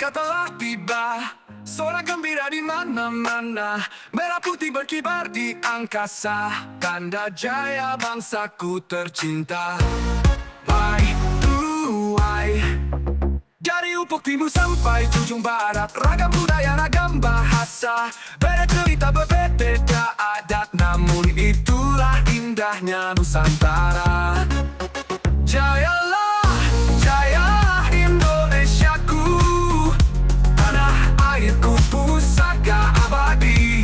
merdeka telah tiba. Suara gembira di mana-mana, merah putih berkibar di angkasa, tanda jaya bangsaku tercinta. Wai, wai. Dari ufuk timur sampai ujung barat, ragam budaya, ragam bahasa, beda cerita berbeda adat, namun itulah indahnya Nusantara. Jayalah, jayalah Indonesiaku, tanah airku pusaka abadi.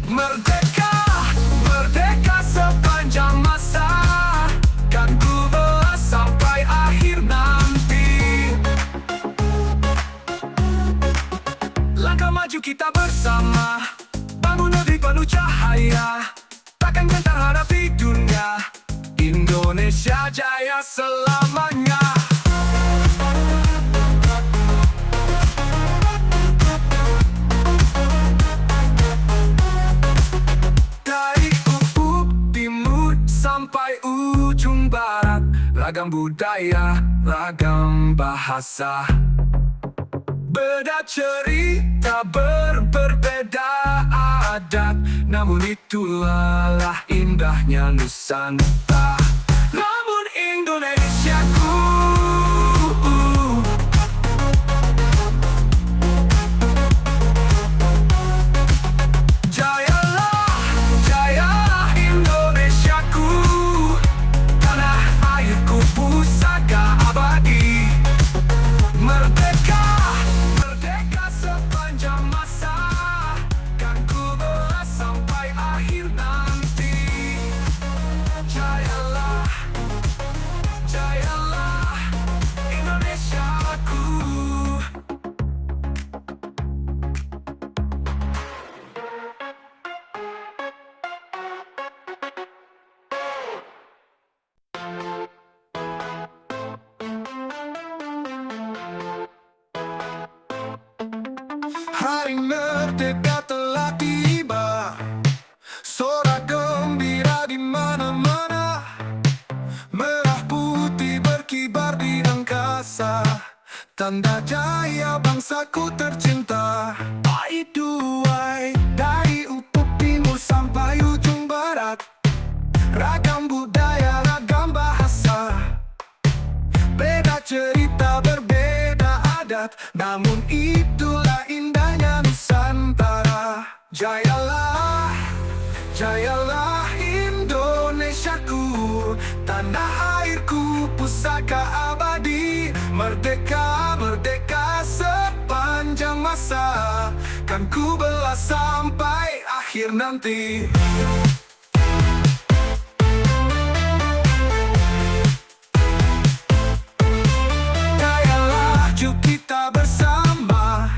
Merdeka, merdeka sepanjang masa, kan ku belah sampai akhir nanti. Langkah maju kita bersama, bangun negeri penuh cahaya, takkan gentar hadapi dunia. Indonesia jaya selamanya. Dari ufuk timur sampai ujung barat, ragam budaya, ragam bahasa, beda cerita berbeda adat, namun itulah indahnya Nusantara. Namun Indonesiaku, jayalah, jayalah Indonesiaku, tanah airku pusaka abadi. Merdeka, merdeka sepanjang masa, kan ku belah sampai akhir nanti. Jayalah, jayalah Indonesiaku. Hari merdeka telah tiba, sorak gembira di mana-mana, merah putih berkibar di angkasa, tanda jaya bangsaku tercinta. Wai, dari ufuk timur sampai ujung barat, ragam budaya, ragam bahasa, beda cerita berbeda adat, namun itulah indahnya Nusantara. Jayalah, jayalah Indonesiaku, tanah airku pusaka abadi. Merdeka, merdeka sepanjang masa, kan ku belah sampai akhir nanti. Jayalah, yuk kita bersama,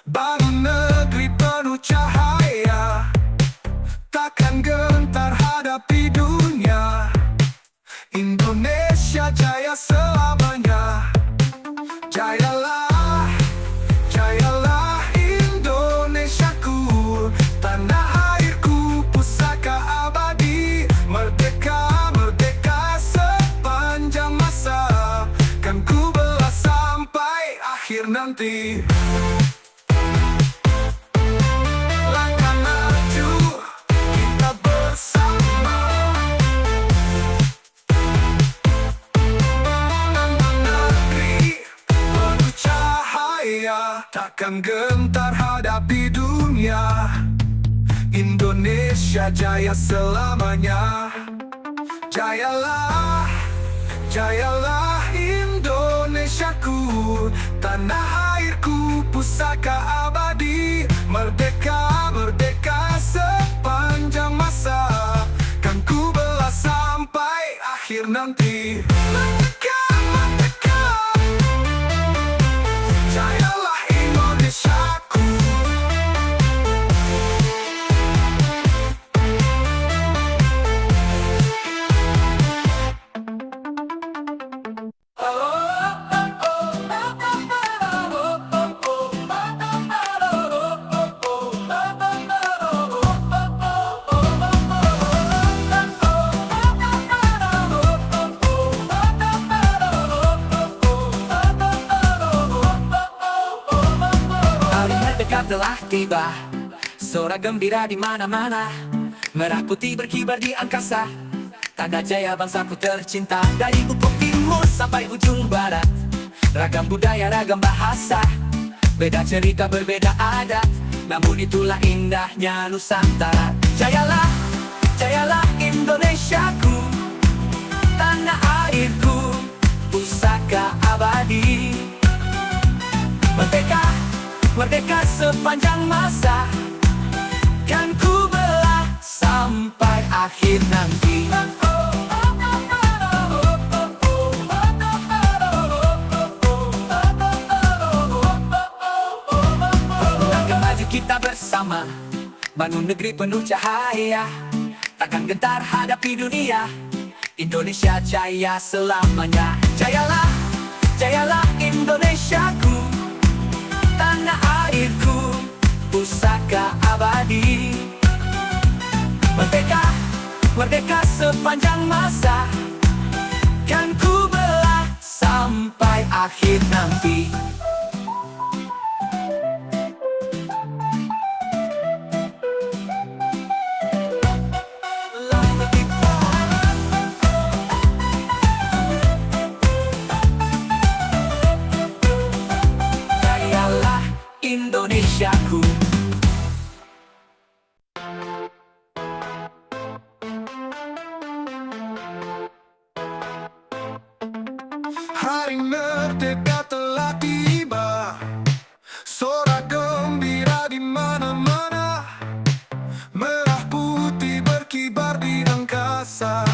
bangun negeri penuh cahaya, takkan gentar hadapi dunia. Indonesia jaya selamanya. Jayalah, jayalah Indonesiaku, tanah airku pusaka abadi. Merdeka, merdeka sepanjang masa, kan ku belah sampai akhir nanti. Langkah maju kita bersama, negeri penuh cahaya, takkan gentar hadapi dunia. Indonesia jaya selamanya. Jayalah, jayalah Indonesiaku, tanah airku pusaka abadi. Merdeka, merdeka sepanjang masa, kan ku belah sampai akhir nanti. Merdeka, merdeka, jayalah Indonesiaku. tiba, sorak gembira di mana-mana, merah putih berkibar di angkasa, tanda jaya bangsaku tercinta. Dari ufuk timur sampai ujung barat, ragam budaya, ragam bahasa, beda cerita, berbeda adat, namun itulah indahnya Nusantara. Jayalah, jayalah Indonesiaku, tanah airku, pusaka abadi. Merdeka, merdeka sepanjang masa, kan ku belah sampai akhir nanti. Langkah maju kita bersama, bangun negeri penuh cahaya, takkan gentar hadapi dunia, Indonesia jaya selamanya. Jayalah, jayalah Indonesiaku, tanah airku, pusaka abadi. Merdeka, merdeka sepanjang masa, kan ku belah sampai akhir nanti. Jayalah Indonesiaku. Hari merdeka telah tiba, sorak gembira di mana-mana, merah putih berkibar di angkasa,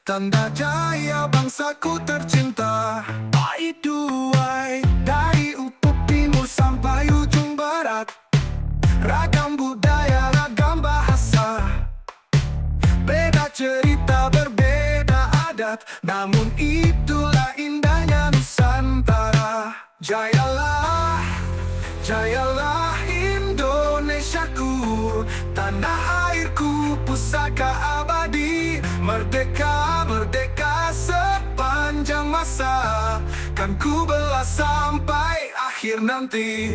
tanda jaya bangsaku tercinta. Aiduai, dari ufuk timur sampai ujung barat, ragam budaya, ragam bahasa, beda cerita, berbeda adat, namun itulah indahnya Nusantara. Jayalah, jayalah Indonesiaku, tanah airku, pusaka abadi. Merdeka, merdeka sepanjang masa, kan ku belah sampai akhir nanti.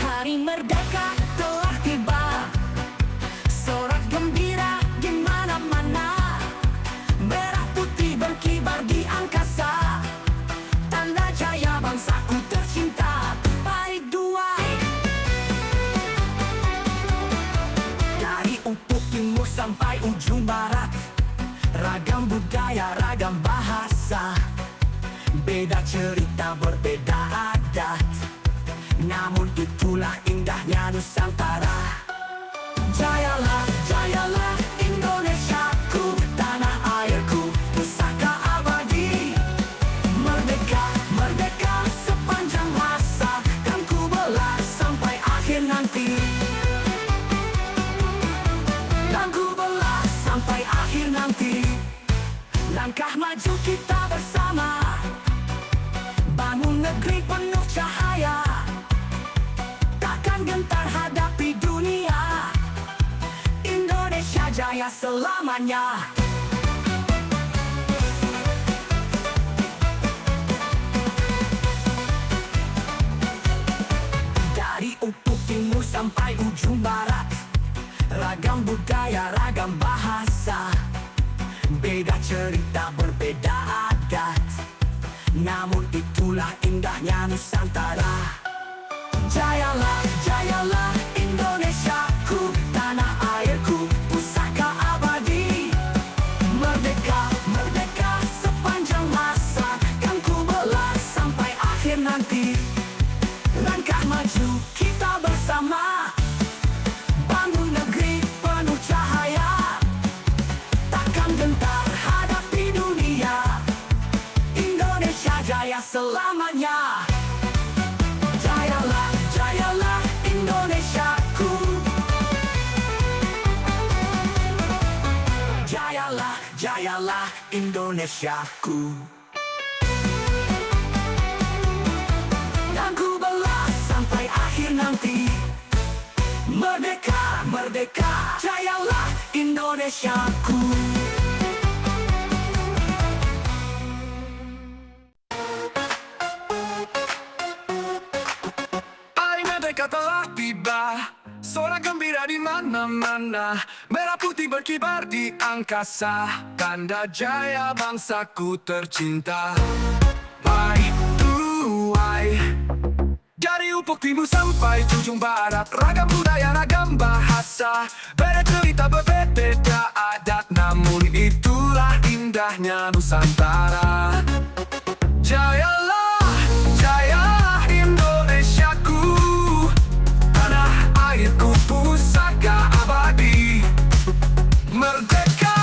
Hari merdeka telah tiba, sorak gembira di mana-mana, merah putih berkibar di angkasa, tanda jaya bangsaku tercinta. Aiduai, dari ufuk timur sampai ujung barat, ragam budaya, ragam bahasa, beda cerita, berbeda adat, namun itulah indahnya Nusantara. Jayalah, jayalah Indonesiaku, tanah airku, pusaka abadi. Merdeka, merdeka sepanjang masa, kan ku belah sampai akhir nanti. Dan ku belah sampai akhir nanti. Langkah maju kita bersama, bangun negeri penuh cahaya, takkan gentar hadapi dunia, Indonesia jaya selamanya. Dari ufuk timur sampai ujung barat, ragam budaya, ragam bahasa, beda cerita, berbeda adat, namun itulah indahnya Nusantara. Jayalah, jayalah Indonesiaku, tanah airku, pusaka abadi. Merdeka, merdeka sepanjang masa, kan ku belah sampai akhir nanti. Langkah maju kita bersama, bangun negeri penuh cahaya, takkan gentar hadapi dunia, Indonesia jaya selamanya. Jayalah, jayalah Indonesiaku, jayalah, jayalah Indonesiaku. Dan ku belah sampai akhir nanti. Merdeka, merdeka. Indonesiaku. Hari Merdeka telah tiba, sorak gembira di mana-mana, merah putih berkibar di angkasa, tanda jaya bangsaku tercinta. Hai, tuai, dari ufuk timur sampai ujung barat, ragam budaya, ragam bahasa, beda cerita berbeda adat, namun itulah indahnya Nusantara. Jayalah, jaya Indonesiaku, tanah airku pusaka abadi. Merdeka,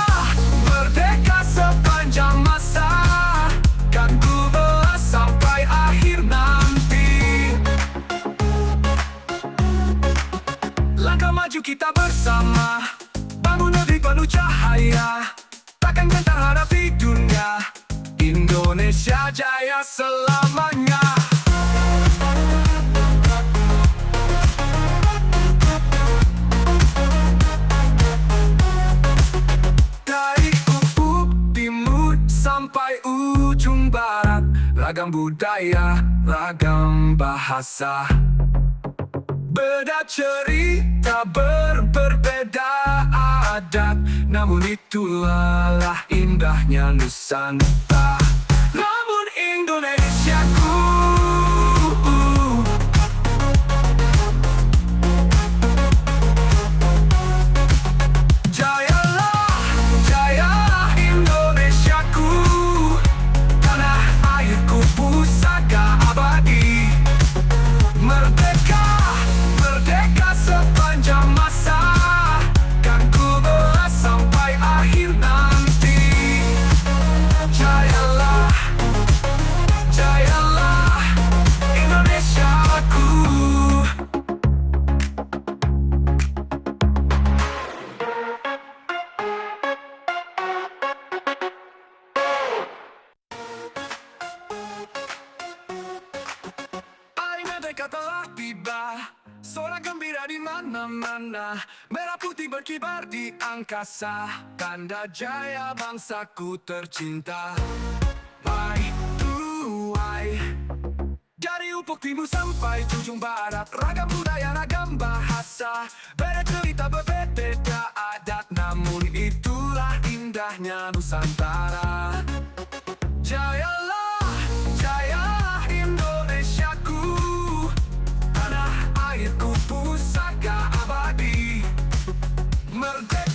merdeka sepanjang masa, kan ku belas sampai akhir nanti. Langkah maju kita bersama, bangun negeri penuh cahaya, takkan gentar hadapi dunia, Indonesia jaya selamanya. Dari ufuk timur sampai ujung barat, ragam budaya, ragam bahasa, beda cerita berbeda adat, namun itulah indahnya Nusantara. Namun Indonesiaku, jayalah, jaya Indonesiaku, tanah airku pusaka abadi. Merdeka, merdeka sepanjang masa, kan ku belas sampai akhir nanti. Jayalah, jayalah Indonesiaku. Hari Merdeka telah tiba, sorak gembira di mana-mana, merah putih berkibar di angkasa, tanda jaya bangsaku tercinta. Hai, tuai, dari ufuk timur sampai ujung barat, ragam budaya, ragam bahasa, beda cerita berbeda adat, namun itulah indahnya Nusantara. Jayalah, jaya Indonesiaku, tanah airku pusaka abadi. Merdeka,